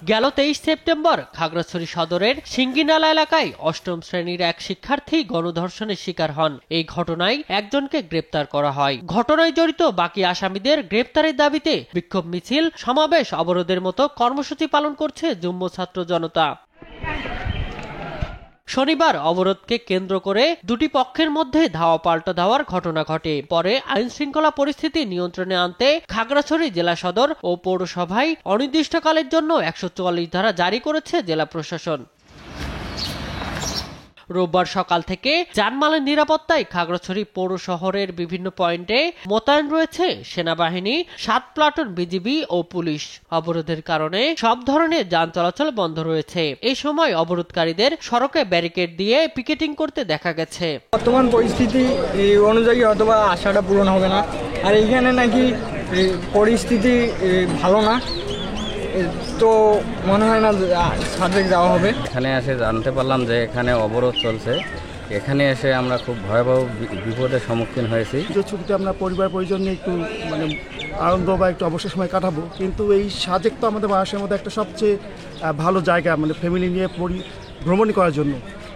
গেল 23 সেপ্টেম্বর খাগড়াছড়ি সদরের সিঙ্গিনালা এলাকায় অষ্টম শ্রেণীর এক শিক্ষার্থী গণধর্ষণের শিকার হন। এই ঘটনায় একজনকে গ্রেপ্তার করা হয়। ঘটনায় জড়িত বাকি আসামিদের গ্রেপ্তারের দাবিতে বিক্ষোভ মিছিল, সমাবেশ, অবরোধের মতো কর্মসূচি পালন করছে যুগ্ম ছাত্র জনতা। শনিবার অবরোধকে কেন্দ্র করে দুটি পক্ষের মধ্যে ধাওয়া পাল্টা ধাওয়ার ঘটনা ঘটে। পরে আইনশৃঙ্খলা পরিস্থিতি নিয়ন্ত্রণে আনতে খাগড়াছড়ি জেলা সদর ও পৌরসভায় অনির্দিষ্টকালের জন্য 144 ধারা জারি করেছে জেলা প্রশাসন। রোববার সকাল থেকে যানমালের নিরাপত্তায় খাগড়াছড়ি পৌর শহরের বিভিন্ন পয়েন্টে মোতায়েন রয়েছে সেনাবাহিনী, 7 প্লাটুন বিজিবি ও পুলিশ। অবরোধের কারণে সব ধরনের যান চলাচল বন্ধ রয়েছে। এই সময় অবরোধকারীদের সড়কে ব্যারিকেড দিয়ে পিকেটিং করতে দেখা গেছে। বর্তমান পরিস্থিতি অনুযায়ী অথবা আশাটা পূরণ হবে না, আর এইখানে নাকি পরিস্থিতি ভালো না, তো মনে হয় না সাজেক যাওয়া হবে। এখানে এসে জানতে পারলাম যে এখানে অবরোধ চলছে। এখানে এসে আমরা খুব ভয়াবহ বিপদের সম্মুখীন হয়েছি। ছুটিতে আমরা পরিবার পরিজন নিয়ে একটু আনন্দ বা একটু অবসর সময় কাটাবো, কিন্তু এই সাজেক তো আমাদের বাংলাদেশের মধ্যে একটা সবচেয়ে ভালো জায়গা, ফ্যামিলি নিয়ে ভ্রমণ করার জন্য।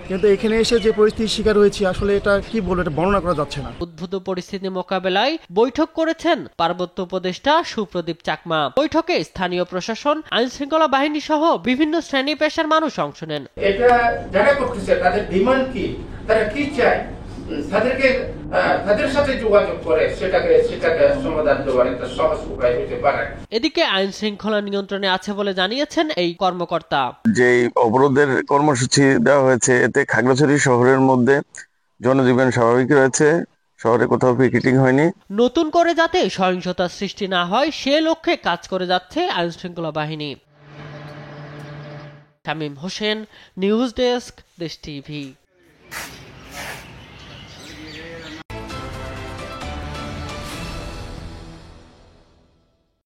কিন্তু এখানে এসে যে পরিস্থিতির শিকার হয়েছি, আসলে এটা কি বলবো, এটা বর্ণনা করা যাচ্ছে না। উদ্ভূত পরিস্থিতি মোকাবেলায় বৈঠক করেছেন পার্বত্য উপদেষ্টা সুপ্রদীপ চাকমা। বৈঠকে স্থানীয় প্রশাসন, আইন শৃঙ্খলা বাহিনী সহ বিভিন্ন শ্রেণী পেশার মানুষ অংশ নেন। এটা যারা করতেছে তাদের ডিমান্ড কি, তারা কি চায়, তাদের সাথে যোগাযোগ করে সেটাকে সমাধান দেওয়ার একটা সহজ উপায় হতে পারে। এদিকে আইন শৃঙ্খলা নিয়ন্ত্রণে আছে বলে জানিয়েছেন এই কর্মকর্তা। যে অবরোধের কর্মসূচি দেওয়া হয়েছে, এতে খাগড়াছড়ি শহরের মধ্যে জনজীবন স্বাভাবিক রয়েছে, শহরে কোথাও পিকেটিং হয়নি। নতুন করে যাতে সহিংসতার সৃষ্টি না হয় সে লক্ষ্যে কাজ করে যাচ্ছে আইন শৃঙ্খলা বাহিনী। শামীম হোসেন, নিউজ ডেস্ক, দেশ টিভি।